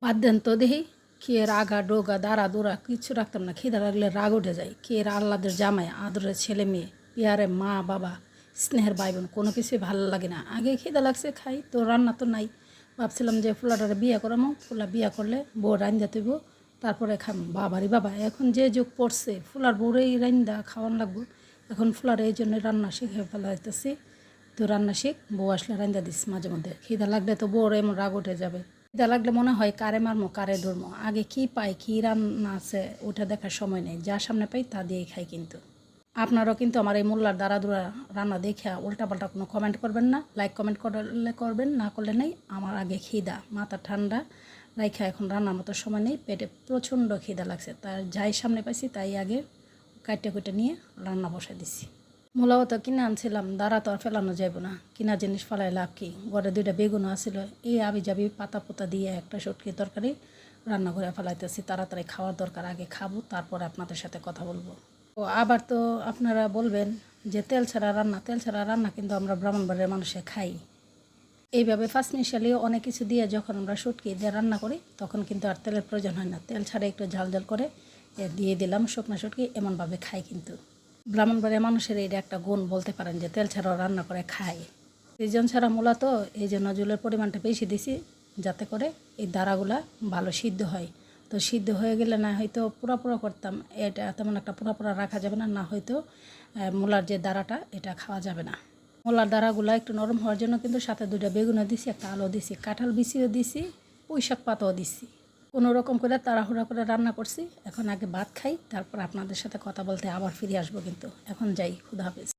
বাদ দেন তো দেখি খেয়ের আগা ডোগা দাঁড়া দৌড়া কিচ্ছু রাখতাম না। খিদা লাগলে রাগ উঠে যায়। খেয়ের আহ্লাদের জামাই, আদরের ছেলে মেয়ে, পিয়ারে মা বাবা, স্নেহের ভাই বোন, কোনো কিছুই ভালো লাগে না। আগে খিদা লাগছে খাই, তো রান্না তো নাই। ভাবছিলাম যে ফুলাটারে বিয়ে করামো, ফুলা বিয়ে করলে বউ রান্দা তৈব, তারপরে খাম। বাবারই বাবা, এখন যে যুগ পড়ছে ফুলার বউরেই রান্দা খাওয়ান লাগবো। এখন ফুলার এই জন্য রান্না শিখে ফেলাইতেছি। তো রান্না শিখ, বউ আসলে রান্দা দিস মাঝে মধ্যে। খিদা লাগলে তো বউর এমন রাগ উঠে যাবে। খিদা লাগলে মনে হয় কারে মারমো কারে ধরমো। আগে কী পাই কী রান্না আছে ওটা দেখার সময় নেই, যা সামনে পাই তা দিয়েই খাই। কিন্তু আপনারাও কিন্তু আমার এই মোল্লার দাঁড়া রান্না দেখে উল্টাপাল্টা কোনো কমেন্ট করবেন না। লাইক কমেন্ট করলে করবেন, না করলে নেই। আমার আগে খিদা, মাথা ঠান্ডা রাইখা এখন রান্নার মতো সময় নেই। পেটে প্রচণ্ড খিদা লাগছে, তার যাই সামনে পাইছি তাই আগে কাটে কুটে নিয়ে রান্না বসাই দিছি। মূলাও তো কিনে আনছিলাম, দাঁড়া তো আর ফেলানো যাইব না। কিনা জিনিস ফেলাই লাভ কি? ঘরে 2টা বেগুনও আসছিল, এই আবি যাবি পাতা পোতা দিয়ে একটা শুটকি তরকারি রান্না করে ফেলাইতেছি। তাড়াতাড়ি খাওয়ার দরকার, আগে খাবো তারপরে আপনাদের সাথে কথা বলবো। ও আবার তো আপনারা বলবেন যে তেল ছাড়া রান্না, তেল ছাড়া রান্না কিন্তু আমরা ব্রাহ্মণবাড়ির মানুষে খাই। এইভাবে ফার্স্ট মিশালিও অনেক কিছু দিয়ে যখন আমরা শুটকি দিয়ে রান্না করি তখন কিন্তু আর তেলের প্রয়োজন হয় না। তেল ছাড়া একটু ঝাল ঝাল করে দিয়ে দিলাম শুকনো শুটকি, এমনভাবে খাই। কিন্তু ব্রাহ্মণবাড়ির মানুষের এটা একটা গুণ বলতে পারেন যে তেল ছাড়াও রান্না করে খায়। সিজন ছাড়া মূলত এই জন্য জলের পরিমাণটা বেশি দিছি, যাতে করে এই দাঁড়াগুলা ভালো সিদ্ধ হয়। তো সিদ্ধ হয়ে গেলে না হয়তো পুরা করতাম, এটা তেমন একটা পুরা রাখা যাবে না, না হয়তো মূলার যে দাঁড়াটা এটা খাওয়া যাবে না। মূলার দাঁড়াগুলো একটু নরম হওয়ার জন্য কিন্তু সাথে 2টা বেগুনও দিছি, একটা আলু দিছি, কাঁঠাল বিচিও দিছি, পুঁই শাক পাতাও দিছি। কোনো রকম করে তাড়াহুড়া করে রান্না করছি। এখন আগে ভাত খাই, তারপর আপনাদের সাথে কথা বলতে আবার ফিরে আসবো। কিন্তু এখন যাই, খুদা হাফেজ।